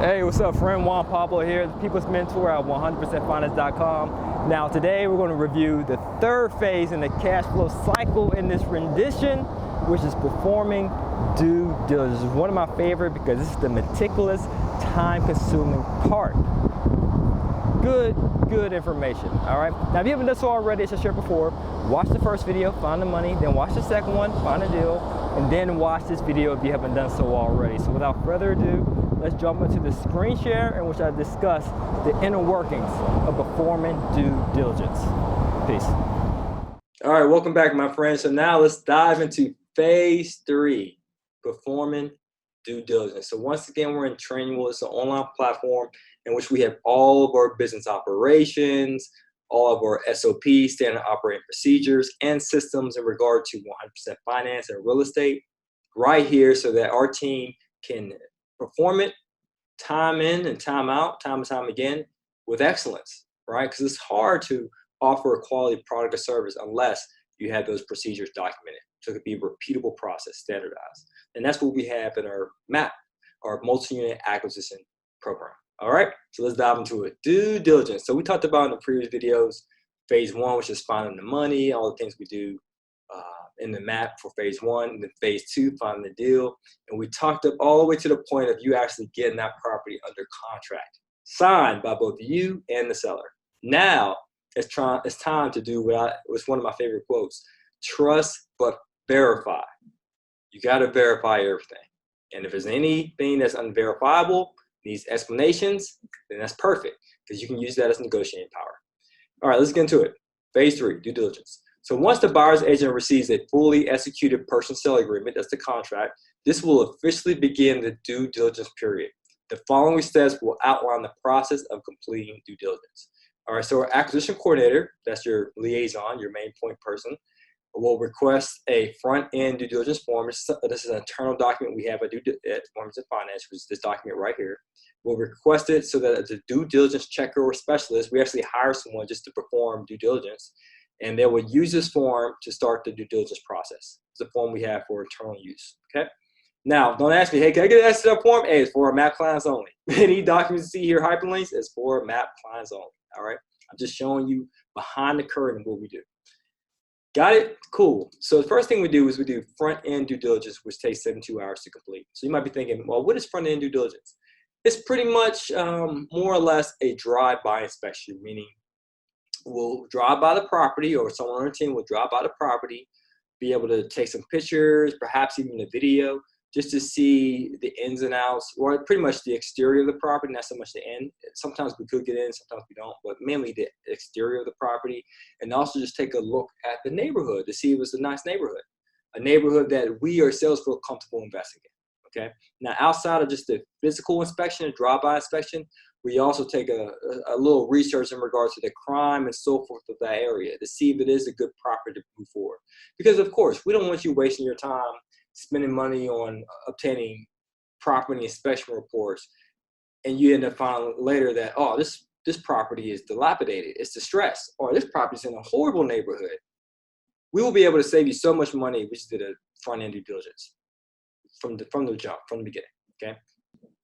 Hey, what's up, friend? Juan Pablo here, the People's Mentor at 100%finance.com. Now, today we're going to review the third phase in the cash flow cycle in this rendition, which is performing due diligence. It's one of my favorite because this is the meticulous, time-consuming part. Good information, all right? Now, if you haven't done so already, as I shared before, watch the first video, find the money, then watch the second one, find a deal, and then watch this video if you haven't done so already. So without further ado, let's jump into the screen share in which I discuss the inner workings of performing due diligence. Peace. All right, welcome back, my friends. So now let's dive into phase 3, performing due diligence. So once again, we're in Trainging. It's an online platform in which we have all of our business operations, all of our SOPs, standard operating procedures, and systems in regard to 100% finance and real estate right here so that our team can perform it time in and time out, time and time again with excellence, right? Because it's hard to offer a quality product or service unless you have those procedures documented. So it could be a repeatable process, standardized. And that's what we have in our MAP, our multi-unit acquisition program. All right, so let's dive into it. Due diligence. So we talked about in the previous videos, phase 1, which is finding the money, all the things we do in the map for phase 1, and then phase 2, finding the deal. And we talked up all the way to the point of you actually getting that property under contract, signed by both you and the seller. Now it's time to do what was one of my favorite quotes: trust but verify. You got to verify everything. And if there's anything that's unverifiable, needs explanations, then that's perfect because you can use that as negotiating power. All right, let's get into it. Phase 3, due diligence. So once the buyer's agent receives a fully executed purchase and sale agreement, that's the contract, this will officially begin the due diligence period. The following steps will outline the process of completing due diligence. All right, so our acquisition coordinator, that's your liaison, your main point person, will request a front-end due diligence form. This is an internal document we have at Forms of Finance, which is this document right here. We'll request it so that the due diligence checker or specialist, we actually hire someone just to perform due diligence, and they will use this form to start the due diligence process. It's a form we have for internal use, okay? Now, don't ask me, hey, can I get an STL form? Hey, it's for MAP clients only. Any documents you see here, hyperlinks, is for MAP clients only, all right? I'm just showing you behind the curtain what we do. Got it? Cool. So the first thing we do is we do front-end due diligence, which takes 72 hours to complete. So you might be thinking, well, what is front-end due diligence? It's pretty much more or less a drive-by inspection, meaning we'll drive by the property, or someone on our team will drive by the property, be able to take some pictures, perhaps even a video, just to see the ins and outs, or pretty much the exterior of the property, not so much the end. Sometimes we could get in, sometimes we don't, but mainly the exterior of the property, and also just take a look at the neighborhood to see if it's a nice neighborhood, a neighborhood that we ourselves feel comfortable investing in, okay? Now, outside of just the physical inspection, a drive-by inspection, we also take a little research in regards to the crime and so forth of that area to see if it is a good property to move forward. Because, of course, we don't want you wasting your time spending money on obtaining property inspection reports, and you end up finding later that, oh, this property is dilapidated, it's distressed, or this property is in a horrible neighborhood. We will be able to save you so much money. We just did a front-end due diligence from the jump, from the beginning, okay?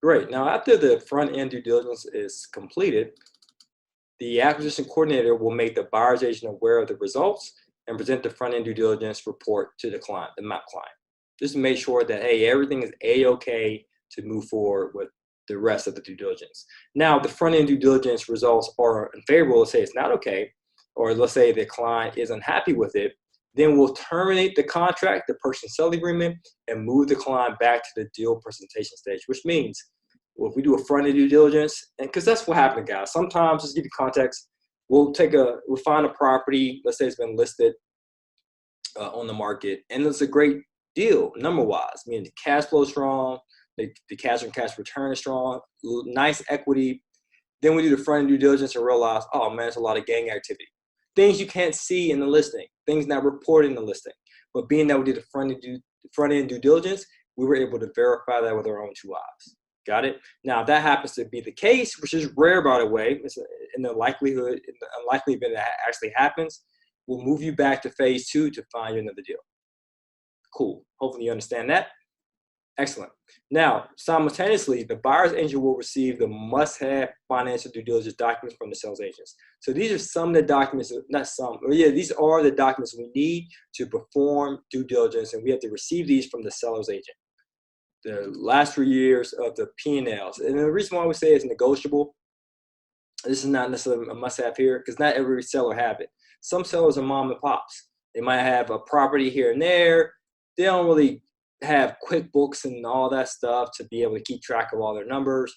Great. Now, after the front-end due diligence is completed, the acquisition coordinator will make the buyer's agent aware of the results and present the front-end due diligence report to the client, the MAP client, just to make sure that, hey, everything is A-okay to move forward with the rest of the due diligence. Now, the front-end due diligence results are unfavorable. Let's say it's not okay, or let's say the client is unhappy with it, then we'll terminate the contract, the purchase and sale agreement, and move the client back to the deal presentation stage, which means, well, if we do a front-end due diligence, and because that's what happened, guys. Sometimes, just to give you context, we'll find a property, let's say it's been listed on the market, and it's a great deal number-wise, meaning the cash flow is strong, the cash on cash return is strong, nice equity. Then we do the front-end due diligence and realize, oh man, there's a lot of gang activity. Things you can't see in the listing, things not reported in the listing. But being that we did the front-end due diligence, we were able to verify that with our own 2 eyes. Got it? Now, if that happens to be the case, which is rare, by the way, it's in the unlikely event that actually happens, we'll move you back to phase 2 to find you another deal. Cool. Hopefully you understand that. Excellent. Now, simultaneously, the buyer's agent will receive the must-have financial due diligence documents from the sales agents. So these are some of the documents, not some, or yeah, these are the documents we need to perform due diligence, and we have to receive these from the seller's agent. The last 3 years of the P&Ls. And the reason why we say it's negotiable, this is not necessarily a must-have here, because not every seller have it. Some sellers are mom and pops. They might have a property here and there. They don't really have QuickBooks and all that stuff to be able to keep track of all their numbers.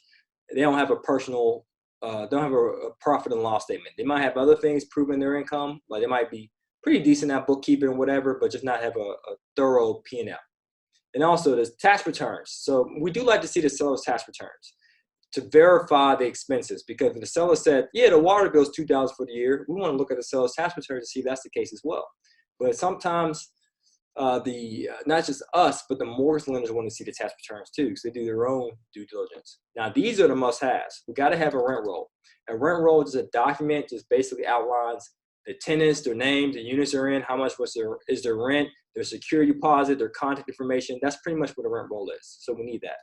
They don't have a personal, don't have a profit and loss statement. They might have other things proving their income, like they might be pretty decent at bookkeeping or whatever, but just not have a thorough P&L. And also there's tax returns. So we do like to see the seller's tax returns to verify the expenses, because if the seller said, yeah, the water bill is $2,000 for the year, we want to look at the seller's tax returns to see if that's the case as well. But sometimes not just us, but the mortgage lenders want to see the tax returns too, because they do their own due diligence. Now, these are the must-haves. We got to have a rent roll. A rent roll is a document, just basically outlines the tenants, their names, the units they're in, how much is their rent, their security deposit, their contact information. That's pretty much what a rent roll is. So we need that.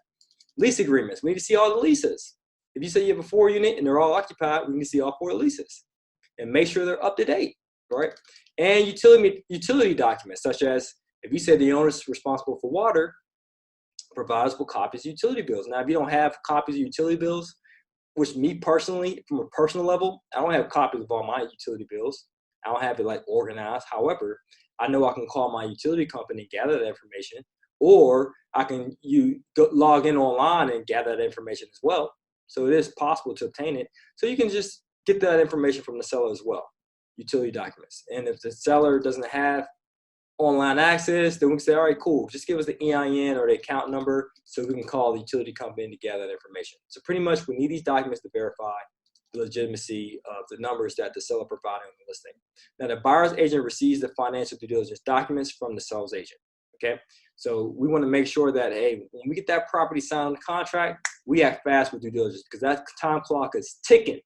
Lease agreements. We need to see all the leases. If you say you have a 4-unit and they're all occupied, we need to see all 4 leases and make sure they're up to date, right? And utility documents, such as if you say the owner is responsible for water, provide us with copies of utility bills. Now, if you don't have copies of utility bills, which me personally, from a personal level, I don't have copies of all my utility bills. I don't have it like organized. However, I know I can call my utility company and gather that information, or I can log in online and gather that information as well. So it is possible to obtain it. So you can just get that information from the seller as well, utility documents. And if the seller doesn't have online access, then we can say, all right, cool, just give us the EIN or the account number so we can call the utility company to gather that information. So pretty much we need these documents to verify the legitimacy of the numbers that the seller provided on the listing. Now, the buyer's agent receives the financial due diligence documents from the seller's agent, okay? So we want to make sure that, hey, when we get that property signed on the contract, we act fast with due diligence, because that time clock is ticking,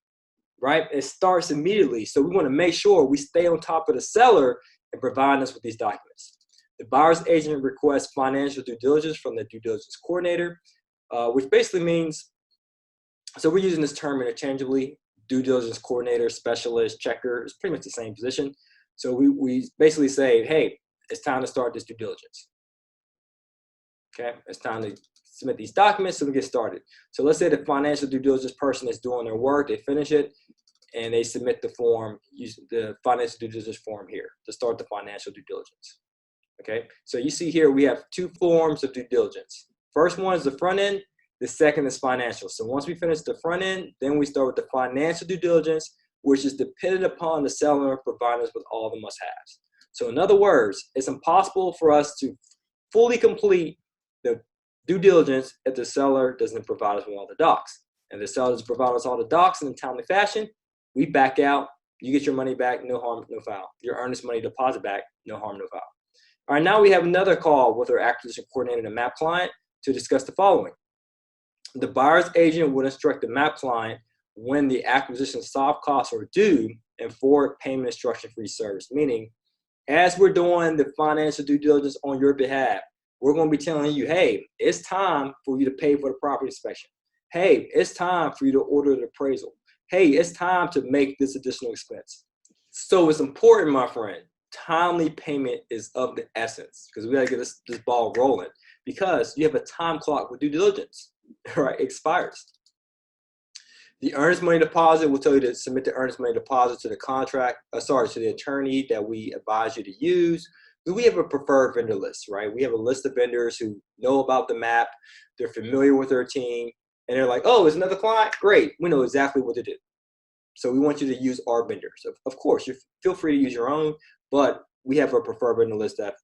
right? It starts immediately. So we want to make sure we stay on top of the seller and provide us with these documents. The buyer's agent requests financial due diligence from the due diligence coordinator, which basically means, so we're using this term interchangeably, due diligence coordinator, specialist, checker, it's pretty much the same position. So we basically say, hey, it's time to start this due diligence. Okay, it's time to submit these documents so we get started. So let's say the financial due diligence person is doing their work, they finish it, and they submit the form, use the financial due diligence form here to start the financial due diligence. Okay, so you see here we have 2 forms of due diligence. First one is the front end, the second is financial. So once we finish the front end, then we start with the financial due diligence, which is dependent upon the seller providing us with all the must-haves. So in other words, it's impossible for us to fully complete the due diligence if the seller doesn't provide us with all the docs. And the seller doesn't provide us all the docs in a timely fashion, we back out, you get your money back, no harm, no foul. Your earnest money deposit back, no harm, no foul. All right, now we have another call with our acquisition coordinator and the MAP client to discuss the following. The buyer's agent would instruct the MAP client when the acquisition soft costs are due and forward payment instruction for each service. Meaning, as we're doing the financial due diligence on your behalf, we're going to be telling you, hey, it's time for you to pay for the property inspection. Hey, it's time for you to order the appraisal. Hey, it's time to make this additional expense. So it's important, my friend, timely payment is of the essence, because we got to get this ball rolling, because you have a time clock with due diligence, right? It expires. The earnest money deposit will tell you to submit the earnest money deposit to the to the attorney that we advise you to use. We have a preferred vendor list, right? We have a list of vendors who know about the map, they're familiar with their team, and they're like, oh, it's another client? Great, we know exactly what to do. So we want you to use our vendors. Of course, you feel free to use your own, but we have a preferred vendor list that's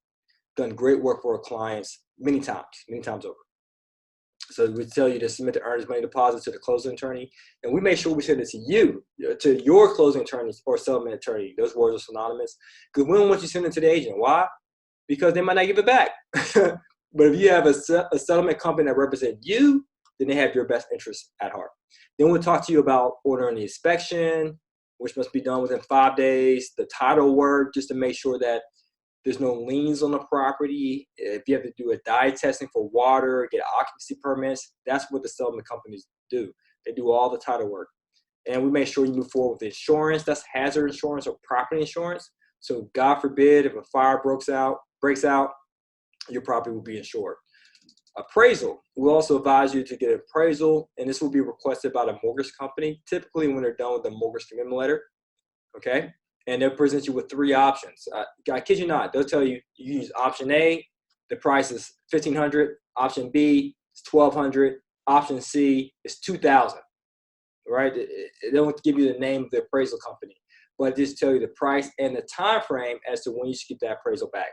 done great work for our clients many times over. So we tell you to submit the earnest money deposit to the closing attorney, and we make sure we send it to you, to your closing attorney or settlement attorney. Those words are synonymous, because we don't want you to send it to the agent. Why? Because they might not give it back. But if you have a settlement company that represents you, then they have your best interests at heart. Then we'll talk to you about ordering the inspection, which must be done within 5 days, the title work, just to make sure that There's no liens on the property. If you have to do a dye testing for water, get occupancy permits, that's what the settlement companies do. They do all the title work. And we make sure you move forward with insurance. That's hazard insurance or property insurance. So God forbid, if a fire breaks out, your property will be insured. Appraisal. We'll also advise you to get an appraisal, and this will be requested by the mortgage company, typically when they're done with the mortgage commitment letter, okay? And they'll present you with 3 options. I kid you not, they'll tell you, you use option A, the price is $1,500, option B is $1,200, option C is $2,000, right? They don't give you the name of the appraisal company, but just tell you the price and the time frame as to when you should get that appraisal back.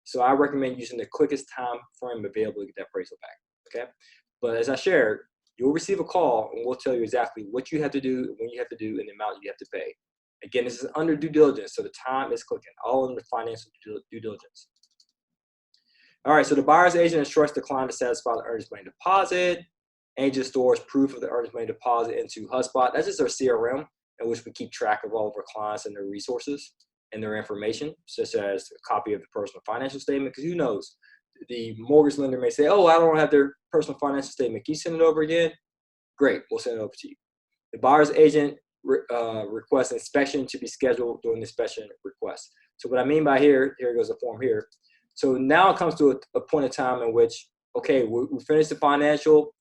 So I recommend using the quickest time frame available to get that appraisal back, okay? But as I shared, you'll receive a call and we'll tell you exactly what you have to do, when you have to do, and the amount you have to pay. Again, this is under due diligence, so the time is clicking, all under financial due diligence. All right, so the buyer's agent instructs the client to satisfy the earnest money deposit. Agent stores proof of the earnest money deposit into HubSpot. That's just our CRM in which we keep track of all of our clients and their resources and their information, such as a copy of the personal financial statement, because who knows, the mortgage lender may say, oh, I don't have their personal financial statement. Can you send it over again? Great, we'll send it over to you. The buyer's agent requests inspection to be scheduled during the inspection request. So what I mean by here goes the form here. So now it comes to a point of time in which, okay, we finished the financial.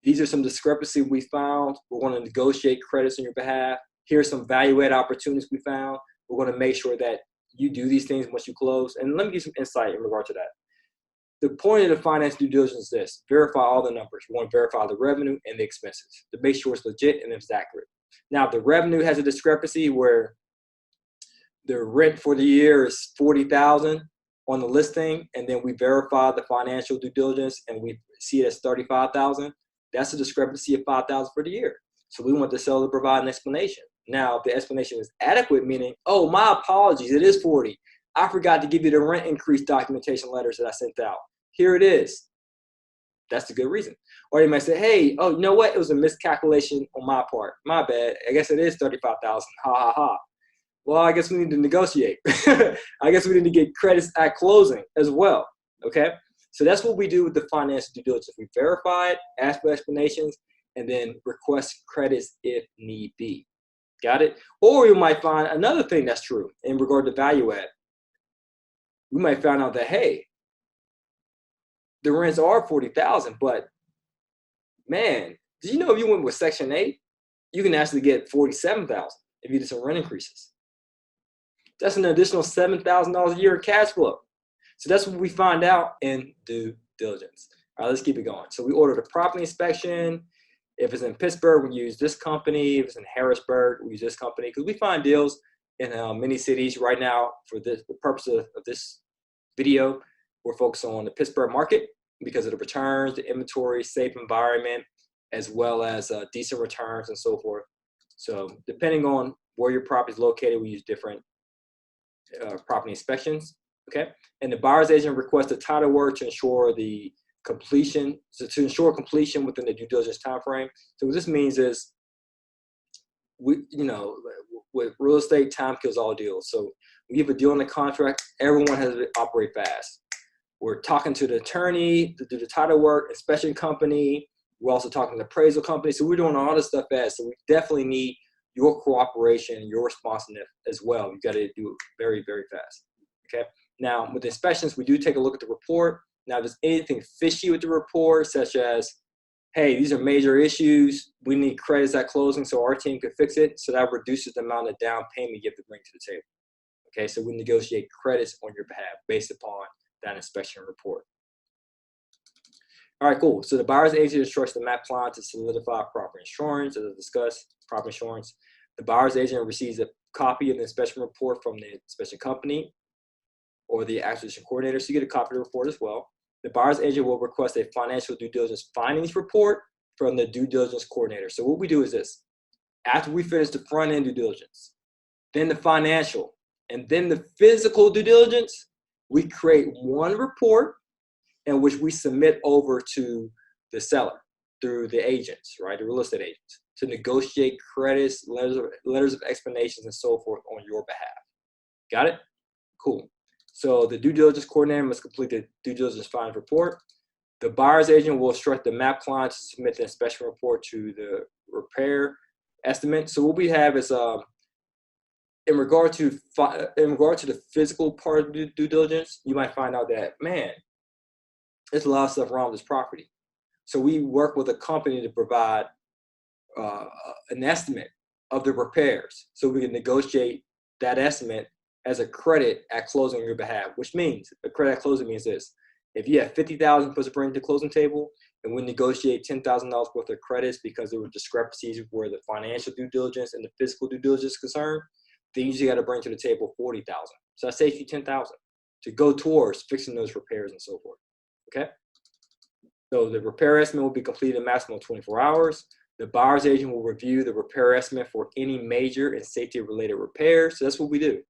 These are some discrepancies we found. We're going to negotiate credits on your behalf. Here's some value-add opportunities we found. We're going to make sure that you do these things once you close. And let me give some insight in regard to that. The point of the finance due diligence is this: verify all the numbers. You want to verify the revenue and the expenses to make sure it's legit and it's accurate. Now, if the revenue has a discrepancy where the rent for the year is $40,000 on the listing, and then we verify the financial due diligence and we see it as $35,000, that's a discrepancy of $5,000 for the year. So we want the seller to provide an explanation. Now, if the explanation is adequate, meaning, oh, my apologies, it is 40. I forgot to give you the rent increase documentation letters that I sent out. Here it is. That's a good reason. Or you might say, hey, oh, you know what? It was a miscalculation on my part. My bad. I guess it is $35,000. Ha, ha, ha. Well, I guess we need to negotiate. I guess we need to get credits at closing as well, okay? So that's what we do with the financial due diligence. We verify it, ask for explanations, and then request credits if need be. Got it? Or you might find another thing that's true in regard to value add. We might find out that, hey, the rents are $40,000, but man, did you know if you went with Section 8, you can actually get $47,000 if you did some rent increases. That's an additional $7,000 a year in cash flow. So that's what we find out in due diligence. All right, let's keep it going. So we ordered a property inspection. If it's in Pittsburgh, we use this company. If it's in Harrisburg, we use this company, because we find deals in many cities right now. For the purpose of this video, we're focused on the Pittsburgh market because of the returns, the inventory, safe environment, as well as decent returns and so forth. So depending on where your property is located, we use different property inspections, okay? And the buyer's agent requests a title work to ensure the completion, to ensure completion within the due diligence time frame. So what this means is, with real estate, time kills all deals. So we have a deal in the contract, everyone has to operate fast. We're talking to the attorney to do the title work, inspection company. We're also talking to the appraisal company. So we're doing all this stuff fast. So we definitely need your cooperation, your responsiveness as well. You've got to do it very, very fast, okay? Now, with inspections, we do take a look at the report. Now, if there's anything fishy with the report, such as, hey, these are major issues, we need credits at closing so our team can fix it, so that reduces the amount of down payment you have to bring to the table, okay? So we negotiate credits on your behalf based upon that inspection report. All right, cool. So the buyer's agent instructs the MAP client to solidify property insurance, as I discussed, property insurance. The buyer's agent receives a copy of the inspection report from the inspection company or the acquisition coordinator, so you get a copy of the report as well. The buyer's agent will request a financial due diligence findings report from the due diligence coordinator. So what we do is this: after we finish the front end due diligence, then the financial, and then the physical due diligence, we create one report in which we submit over to the seller through the agents, right, the real estate agents, to negotiate credits, letters of explanations, and so forth on your behalf. Got it? Cool. So the due diligence coordinator must complete the due diligence findings report. The buyer's agent will instruct the MAP client to submit the inspection report to the repair estimate. So what we have is in regard to the physical part of due diligence, you might find out that, man, there's a lot of stuff wrong with this property. So we work with a company to provide an estimate of the repairs, so we can negotiate that estimate as a credit at closing on your behalf. Which means a credit at closing means this: if you have $50,000 to bring to the closing table, and we negotiate $10,000 worth of credits because there were discrepancies where the financial due diligence and the physical due diligence is concerned, then you usually got to bring to the table $40,000. So that saves you $10,000 to go towards fixing those repairs and so forth. Okay. So the repair estimate will be completed in a maximum of 24 hours. The buyer's agent will review the repair estimate for any major and safety-related repairs. So that's what we do.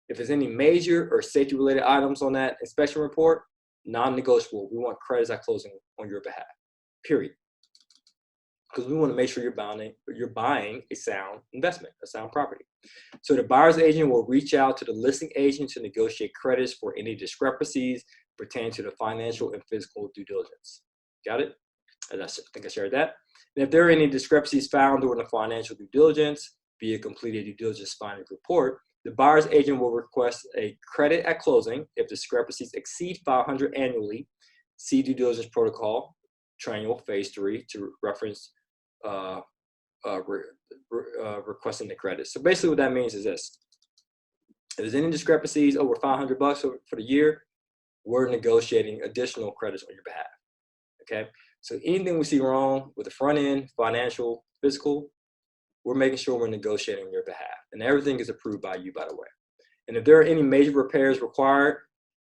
If there's any major or safety-related items on that inspection report, non-negotiable. We want credits at closing on your behalf, period. Because we want to make sure you're buying a sound investment, a sound property. So the buyer's agent will reach out to the listing agent to negotiate credits for any discrepancies pertaining to the financial and physical due diligence. Got it? And I think I shared that. And if there are any discrepancies found during the financial due diligence via completed due diligence findings report, the buyer's agent will request a credit at closing if discrepancies exceed 500 annually. See due diligence protocol, triangle phase 3 to reference requesting the credit. So basically what that means is this: if there's any discrepancies over $500 for the year, we're negotiating additional credits on your behalf. Okay, so anything we see wrong with the front end, financial, physical, we're making sure we're negotiating on your behalf, and everything is approved by you, by the way. And if there are any major repairs required,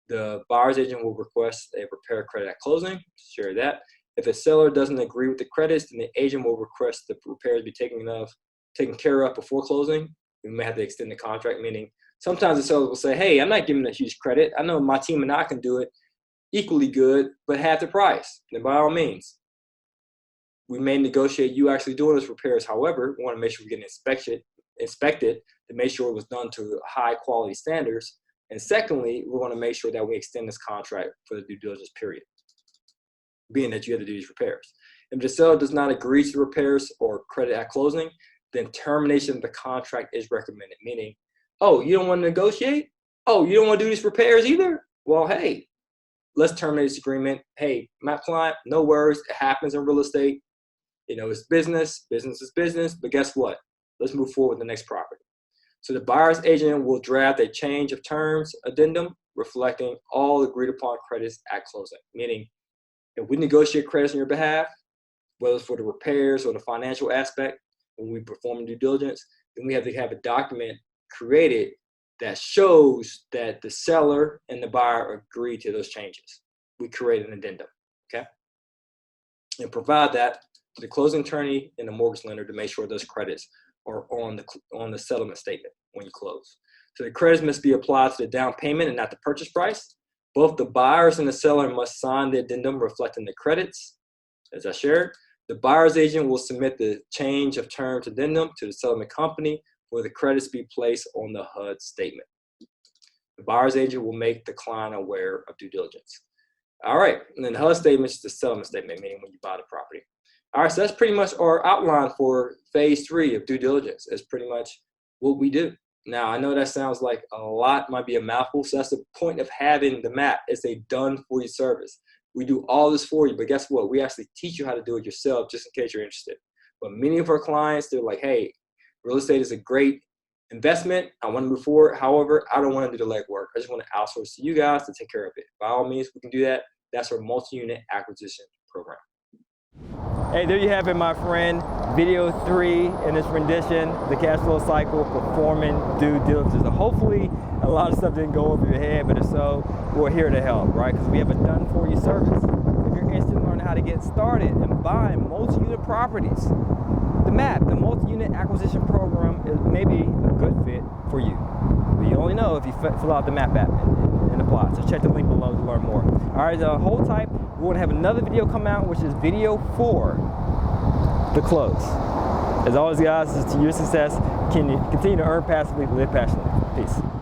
the buyer's agent will request a repair credit at closing. Share that. If the seller doesn't agree with the credits, then the agent will request the repairs be taken care of before closing. We may have to extend the contract, meaning sometimes the seller will say, hey, I'm not giving a huge credit. I know my team and I can do it equally good, but half the price. Then by all means, we may negotiate you actually doing those repairs. However, we want to make sure we get inspected to make sure it was done to high quality standards. And secondly, we want to make sure that we extend this contract for the due diligence period, being that you have to do these repairs. If the seller does not agree to repairs or credit at closing, then termination of the contract is recommended. Meaning, oh, you don't want to negotiate? Oh, you don't want to do these repairs either? Well, hey, let's terminate this agreement. Hey, my client, no worries. It happens in real estate. You know, it's business. Business is business. But guess what? Let's move forward with the next property. So the buyer's agent will draft a change of terms addendum reflecting all agreed upon credits at closing. Meaning, if we negotiate credits on your behalf, whether it's for the repairs or the financial aspect, when we perform due diligence, then we have to have a document created that shows that the seller and the buyer agreed to those changes. We create an addendum, okay? And provide that to the closing attorney and the mortgage lender to make sure those credits are on the settlement statement when you close. So the credits must be applied to the down payment and not the purchase price. Both the buyers and the seller must sign the addendum reflecting the credits, as I shared. The buyer's agent will submit the change of terms addendum to the settlement company where the credits be placed on the HUD statement. The buyer's agent will make the client aware of due diligence. All right, and then the HUD statement is the settlement statement, meaning when you buy the property. All right, so that's pretty much our outline for phase 3 of due diligence. It's pretty much what we do. Now, I know that sounds like a lot, might be a mouthful, so that's the point of having the map. It's a done-for-you service. We do all this for you, but guess what? We actually teach you how to do it yourself just in case you're interested. But many of our clients, they're like, hey, real estate is a great investment. I want to move forward. However, I don't want to do the legwork. I just want to outsource to you guys to take care of it. By all means, we can do that. That's our multi-unit acquisition program. Hey, there you have it, my friend. Video 3 in this rendition, the cash flow cycle, performing due diligence. So hopefully, a lot of stuff didn't go over your head, but if so, we're here to help, right? Because we have a done-for-you service. If you're interested in learning how to get started and buying multi-unit properties, the MAP, the multi-unit acquisition program, is maybe a good fit for you. But you only know if you fill out the MAP app and apply. So check the link below to learn more. All right, hold tight. We're going to have another video come out, which is video 4, the close. As always, guys, this is to your success. Can you continue to earn passively, live passionately. Peace.